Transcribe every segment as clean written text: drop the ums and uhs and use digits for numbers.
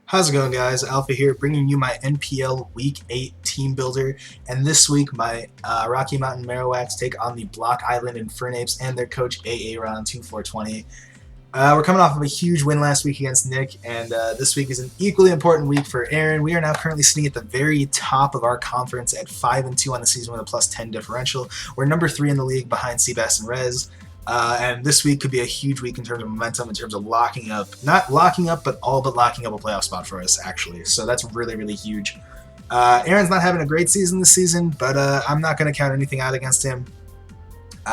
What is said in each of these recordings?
How's it going, guys? Alpha here, bringing you my NPL Week 8 team builder, and this week my Rocky Mountain Marowaks take on the Block Island Infernapes and their coach Aaron 2420. We're coming off of a huge win last week against Nick, and this week is an equally important week for Aaron. We are now currently sitting at the very top of our conference at 5-2 on the season with a +10 differential. We're number 3 in the league behind Seabass and Rez. And this week could be a huge week in terms of momentum, in terms of locking up, not locking up, but all but locking up a playoff spot for us, actually. So that's really, really huge. Aaron's not having a great season this season, but I'm not going to count anything out against him.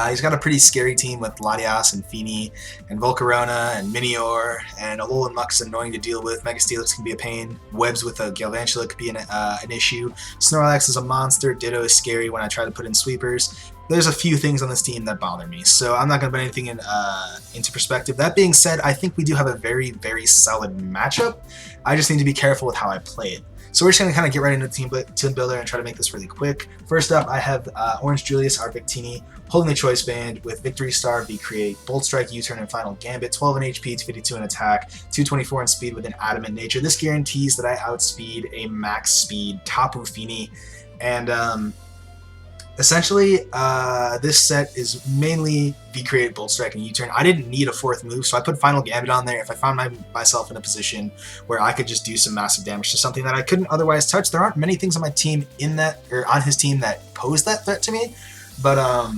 He's got a pretty scary team with Latias and Fini and Volcarona and Minior, and Alolan Muck's annoying to deal with. Mega Steelix can be a pain. Webs with a Galvantula could be an issue. Snorlax is a monster. Ditto is scary when I try to put in sweepers. There's a few things on this team that bother me, so I'm not going to put anything into perspective. That being said, I think we do have a very, very solid matchup. I just need to be careful with how I play it. So we're just going to kind of get right into the team builder and try to make this really quick. First up, I have Orange Julius, our Victini, holding the Choice Band with Victory Star, V-Create, Bolt Strike, U-Turn, and Final Gambit, 12 in HP, 252 in attack, 224 in speed with an Adamant Nature. This guarantees that I outspeed a max speed Tapu Fini, and essentially, this set is mainly V-Create, Bolt Strike, and U-Turn. I didn't need a fourth move, so I put Final Gambit on there if I found myself in a position where I could just do some massive damage to something that I couldn't otherwise touch. There aren't many things on my team on his team that pose that threat to me, but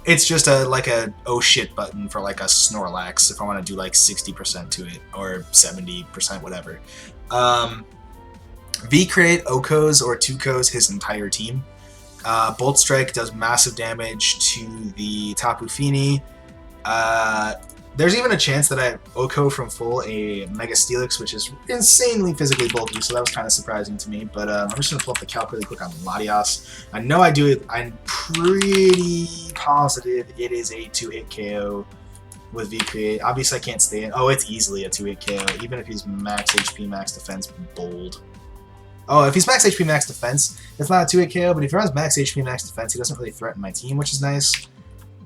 it's just like a oh shit button for like a Snorlax if I want to do like 60% to it or 70%, whatever. V-Create, Okos, or Tukos his entire team. Bolt Strike does massive damage to the Tapu Fini. There's even a chance that I Oko from full a Mega Steelix, which is insanely physically bulky, so that was kind of surprising to me. But I'm just going to pull up the calc really quick on Latias. I know I do it. I'm pretty positive it is a 2-hit KO with V-Create. Obviously, I can't stay in. Oh, it's easily a 2-hit KO, even if he's max HP, max defense, bold. Oh, if he's max HP, max defense, it's not a 2-hit KO, but if he runs max HP, max defense, he doesn't really threaten my team, which is nice.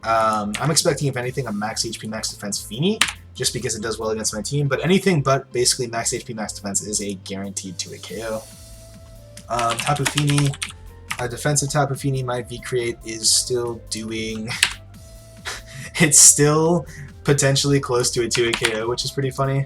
I'm expecting, if anything, a max HP, max defense Fini, just because it does well against my team, but anything but basically max HP, max defense is a guaranteed 2-hit KO. Tapu Fini, a defensive Tapu Fini, my V-Create is still doing... it's still potentially close to a 2-hit KO, which is pretty funny.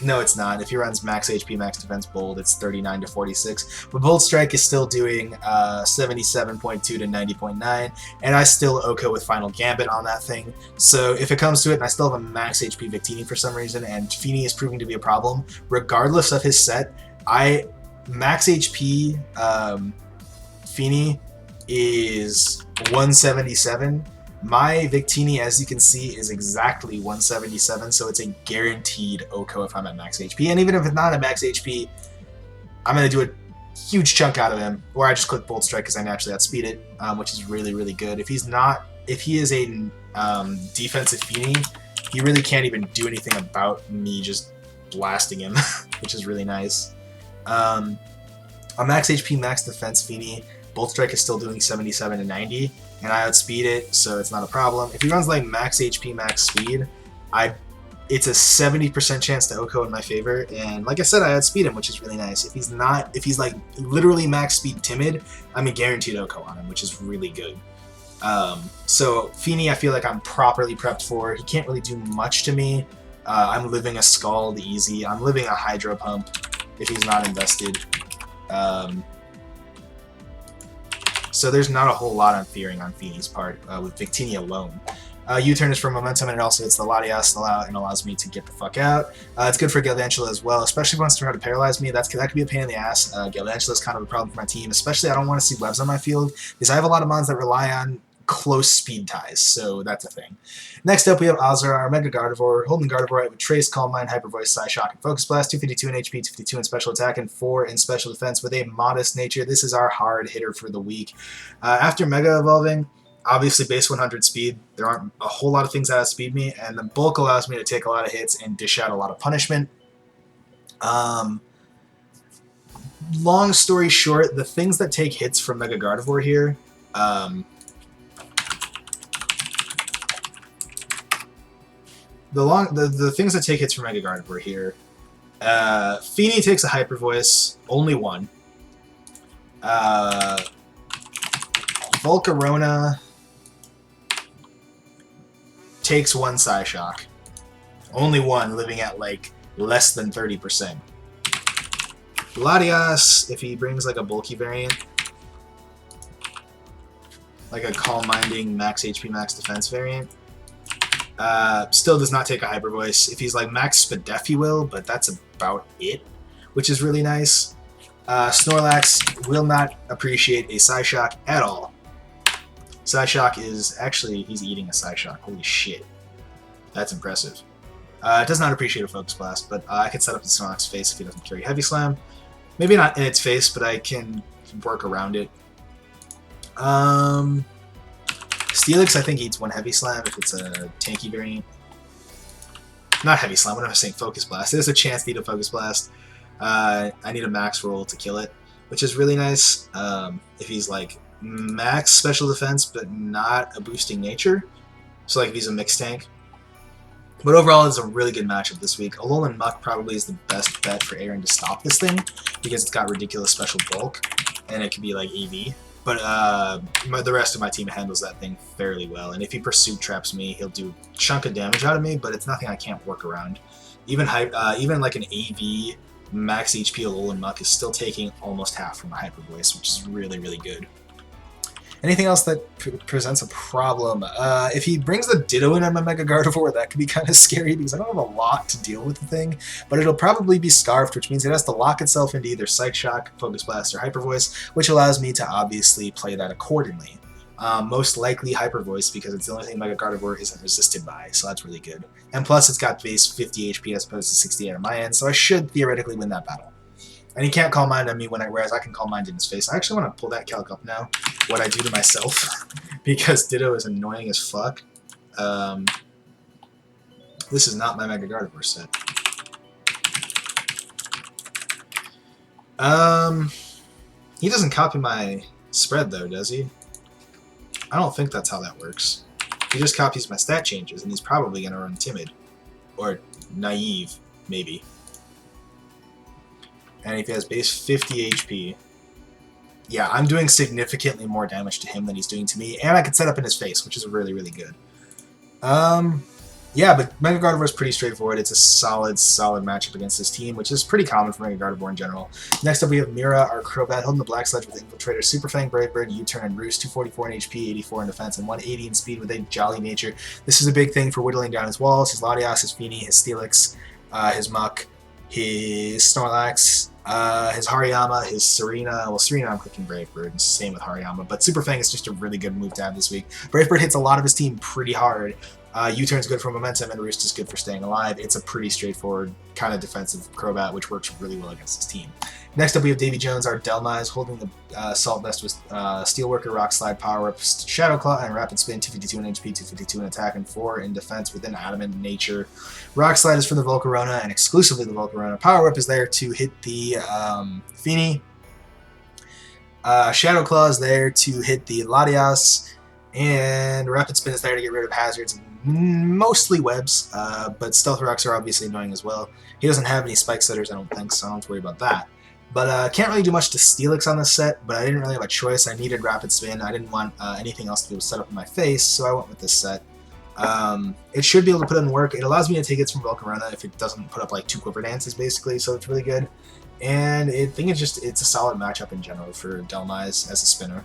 No, it's not. If he runs max HP, max defense bold, it's 39 to 46. But Bolt Strike is still doing 77.2 to 90.9, and I still Oko with Final Gambit on that thing. So if it comes to it, and I still have a max HP Victini for some reason, and Fini is proving to be a problem, regardless of his set, max HP Fini is 177. My Victini, as you can see, is exactly 177, so it's a guaranteed Oko if I'm at max HP. And even if it's not at max HP, I'm going to do a huge chunk out of him, or I just click Bolt Strike because I naturally outspeed it, which is really, really good. If he is a defensive Fini, he really can't even do anything about me just blasting him, which is really nice. A max HP, max defense Fini, Bolt Strike is still doing 77 to 90. And I outspeed it, so it's not a problem. If he runs like max HP, max speed, it's a 70% chance to Oko in my favor. And like I said, I outspeed him, which is really nice. If he's like literally max speed timid, I'm a guaranteed Oko on him, which is really good. So Fini, I feel like I'm properly prepped for. He can't really do much to me. I'm living a Scald easy. I'm living a Hydro Pump if he's not invested. So there's not a whole lot I'm fearing on Fini's part with Victini alone. U-Turn is for momentum, and it also hits the Latias and allows me to get the fuck out. It's good for Galvantula as well, especially if he wants to try to paralyze me. That could be a pain in the ass. Galvantula is kind of a problem for my team, especially I don't want to see webs on my field, because I have a lot of mons that rely on close speed ties, so that's a thing. Next up, we have Ozra, our Mega Gardevoir, holding Gardevoir with Trace, Calm Mind, Hyper Voice, Psyshock, and Focus Blast, 252 in HP, 252 in special attack, and 4 in special defense with a modest nature. This is our hard hitter for the week. After Mega Evolving, obviously base 100 speed, there aren't a whole lot of things that outspeed me, and the bulk allows me to take a lot of hits and dish out a lot of punishment. Long story short, the things that take hits from Mega Gardevoir here, the things that take hits from Mega Gardevoir here. Feeny takes a Hyper Voice, only one. Volcarona takes one Psyshock. Only one, living at like less than 30%. Latias, if he brings like a bulky variant, like a Calm Minding max HP, max defense variant, still does not take a Hyper Voice. If he's like max Spadef, he will, but that's about it, which is really nice. Snorlax will not appreciate a Psyshock at all. Psyshock is actually, he's eating a Psyshock. Holy shit. That's impressive. It does not appreciate a Focus Blast, but I can set up the Snorlax's face if he doesn't carry Heavy Slam. Maybe not in its face, but I can work around it. Steelix, I think, eats one Heavy Slam if it's a tanky variant. Not Heavy Slam, what am I saying? Focus Blast. There's a chance to eat a Focus Blast. I need a max roll to kill it, which is really nice. If he's like max special defense, but not a boosting nature. So like if he's a mixed tank. But overall, it's a really good matchup this week. Alolan Muck probably is the best bet for Aaron to stop this thing, because it's got ridiculous special bulk, and it can be like EV. But the rest of my team handles that thing fairly well, and if he Pursuit Traps me, he'll do a chunk of damage out of me, but it's nothing I can't work around. Even like an AV max HP Alolan Muck is still taking almost half from a Hyper Voice, which is really, really good. Anything else that presents a problem? If he brings the Ditto in on my Mega Gardevoir, that could be kind of scary because I don't have a lot to deal with the thing, but it'll probably be Scarfed, which means it has to lock itself into either Psych Shock, Focus Blast, or Hyper Voice, which allows me to obviously play that accordingly. Most likely Hyper Voice because it's the only thing Mega Gardevoir isn't resisted by, so that's really good. And plus it's got base 50 HP as opposed to 68 on my end, so I should theoretically win that battle. And he can't Calm Mind on me whereas I can Calm Mind in his face. I actually want to pull that calc up now, what I do to myself, because Ditto is annoying as fuck. This is not my Mega Gardevoir set. He doesn't copy my spread though, does he? I don't think that's how that works. He just copies my stat changes, and he's probably going to run Timid. Or Naive, maybe. And if he has base 50 HP, yeah, I'm doing significantly more damage to him than he's doing to me, and I can set up in his face, which is really, really good. Yeah, but Mega Gardevoir is pretty straightforward. It's a solid matchup against this team, which is pretty common for Mega Gardevoir in general. Next up, we have Mira, our Crobat, holding the Black Sledge with Infiltrator, Superfang, Brave Bird, U-Turn, and Roost, 244 in HP, 84 in defense, and 180 in speed with a Jolly Nature. This is a big thing for whittling down his walls, his Latias, his Feeny, his Steelix, his Muck, his Snorlax, his Hariyama, his Serena. Well, Serena I'm clicking Brave Bird, and same with Hariyama, but Superfang is just a really good move to have this week. Brave Bird hits a lot of his team pretty hard. U-Turn's good for momentum, and Roost is good for staying alive. It's a pretty straightforward kind of defensive Crobat, which works really well against this team. Next up, we have Davy Jones, our Delmise, holding the Salt Vest with Steelworker, Rock Slide, Power Up, Shadow Claw, and Rapid Spin, 252 in HP, 252 in attack, and 4 in defense with an Adamant nature. Rock Slide is for the Volcarona, and exclusively the Volcarona. Power Up is there to hit the Feeny. Shadow Claw is there to hit the Latias, and Rapid Spin is there to get rid of hazards, mostly webs, but Stealth Rocks are obviously annoying as well. He doesn't have any Spike Setters, I don't think, so I don't have to worry about that. But can't really do much to Steelix on this set, but I didn't really have a choice. I needed Rapid Spin. I didn't want anything else to be able to set up in my face, so I went with this set. It should be able to put in work. It allows me to take hits from Volcarona if it doesn't put up like 2 Quiver Dances, basically, so it's really good. And I think it's a solid matchup in general for Delmise as a spinner.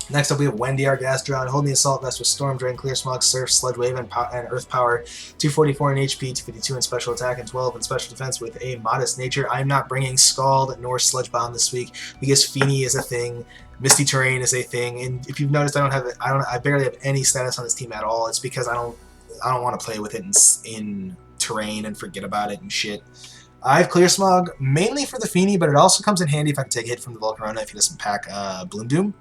Next up, we have Wendy, our Gastrodon, holding the Assault Vest with Storm Drain, Clear Smog, Surf, Sludge Wave, and Earth Power, 244 in HP, 252 in Special Attack, and 12 in Special Defense with a Modest Nature. I'm not bringing Scald nor Sludge Bomb this week because Feeny is a thing, Misty Terrain is a thing, and if you've noticed, I barely have any status on this team at all. It's because I don't want to play with it in terrain and forget about it and shit. I have Clear Smog mainly for the Feeny, but it also comes in handy if I can take a hit from the Volcarona if he doesn't pack Bloom Doom.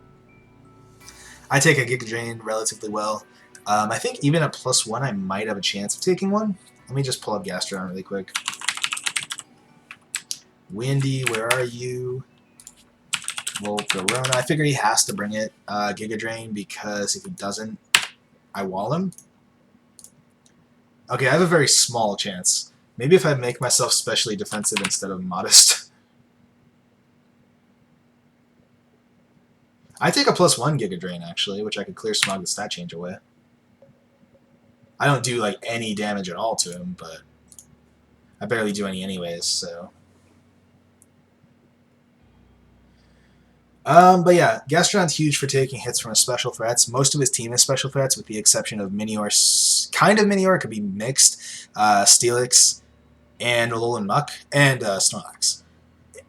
I take a Giga Drain relatively well. I think even at +1 I might have a chance of taking one. Let me just pull up Gastrodon really quick. Wendy, where are you? Volcarona. I figure he has to bring it, Giga Drain, because if he doesn't, I wall him. Okay, I have a very small chance. Maybe if I make myself specially defensive instead of modest. I take a +1 Giga Drain, actually, which I could clear Smog the stat change away. I don't do, like, any damage at all to him, but I barely do any anyways, so... But yeah, Gastron's huge for taking hits from his special threats. Most of his team is special threats, with the exception of Minior, kind of Minior, could be mixed, Steelix, and Alolan Muck, and Snorlax.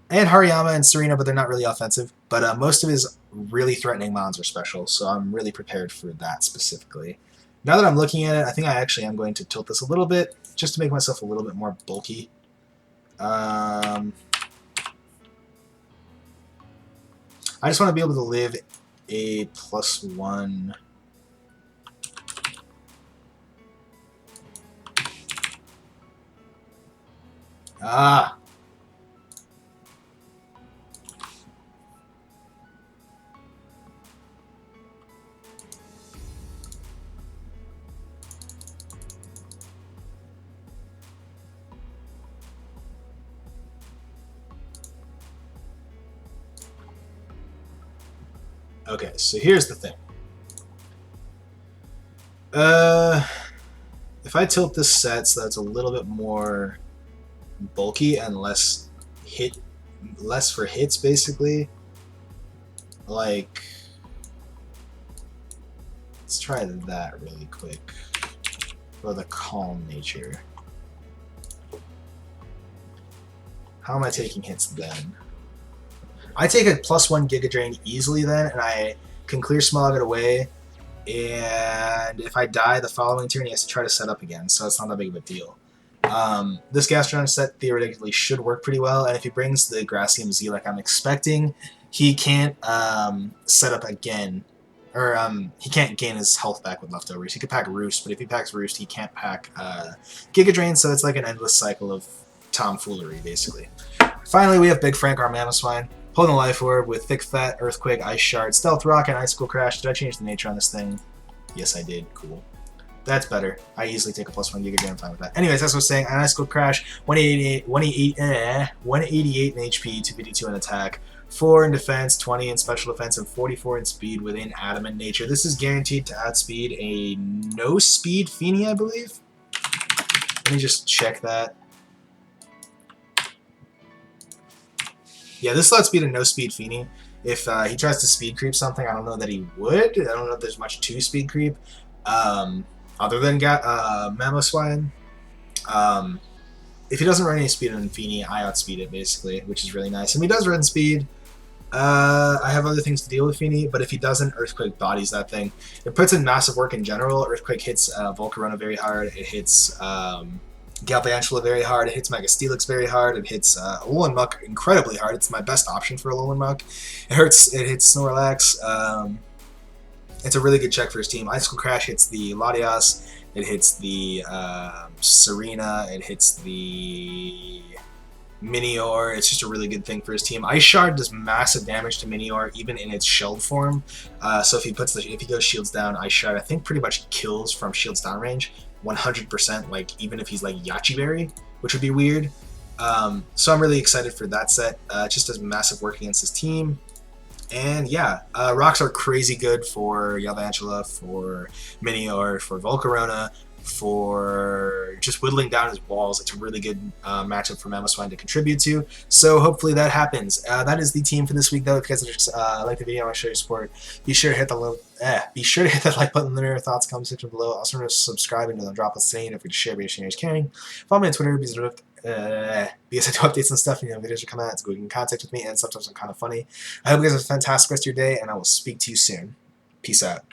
And Hariyama and Serena, but they're not really offensive. But most of his really threatening mons are special, so I'm really prepared for that specifically. Now that I'm looking at it, I think I actually am going to tilt this a little bit, just to make myself a little bit more bulky. I just want to be able to live a +1. Ah! Okay, so here's the thing. If I tilt this set so that's a little bit more bulky and less for hits, basically, like, let's try that really quick for the calm nature. How am I taking hits then? I take a +1 Giga Drain easily then, and I can clear Smog it away. And if I die the following turn, he has to try to set up again, so it's not that big of a deal. This Gastron set theoretically should work pretty well, and if he brings the Gracium Z like I'm expecting, he can't set up again. Or he can't gain his health back with leftovers. He could pack Roost, but if he packs Roost, he can't pack Giga Drain, so it's like an endless cycle of tomfoolery, basically. Finally, we have Big Frank, our Mamoswine. Holding a Life Orb with Thick Fat, Earthquake, Ice Shard, Stealth Rock, and Icicle Crash. Did I change the nature on this thing? Yes, I did. Cool. That's better. I easily take a +1 Giga Drain. I'm fine with that. Anyways, that's what I was saying. An Icicle Crash, 188 in HP, 252 in attack, 4 in defense, 20 in special defense, and 44 in speed within Adamant Nature. This is guaranteed to outspeed a no-speed Feeny, I believe. Let me just check that. Yeah, this lets speed a no-speed Feeny. If he tries to speed creep something, I don't know that he would. I don't know if there's much to speed creep. Other than Mamoswine. If he doesn't run any speed in Feeny, I outspeed it, basically, which is really nice. And he does run speed. I have other things to deal with Feeny, but if he doesn't, Earthquake bodies that thing. It puts in massive work in general. Earthquake hits Volcarona very hard. It hits Galvantula very hard. It hits Mega Steelix very hard. It hits Alolan Muck incredibly hard. It's my best option for Alolan Muck. It hits Snorlax. It's a really good check for his team. Icicle Crash hits the Latias. It hits the Serena. It hits the Minior. It's just a really good thing for his team. Ice Shard does massive damage to Minior, even in its shelled form. So if he goes shields down, Ice Shard I think pretty much kills from shields down range. 100%, like even if he's like Yachi Berry, which would be weird. So I'm really excited for that set. It just does massive work against his team. And yeah, rocks are crazy good for Galvantula, for Minior, for Volcarona, for just whittling down his walls. It's a really good matchup for Mamoswine to contribute to. So hopefully that happens. That is the team for this week, though. If you guys like the video, I want to show your support. Be sure to hit that like button. Let me know your thoughts, comment section below. Also, remember to subscribe and drop a saying if we share video sharing is caring. Follow me on Twitter because I do updates and stuff. Videos are coming out, so you can get in contact with me, and sometimes I'm kind of funny. I hope you guys have a fantastic rest of your day, and I will speak to you soon. Peace out.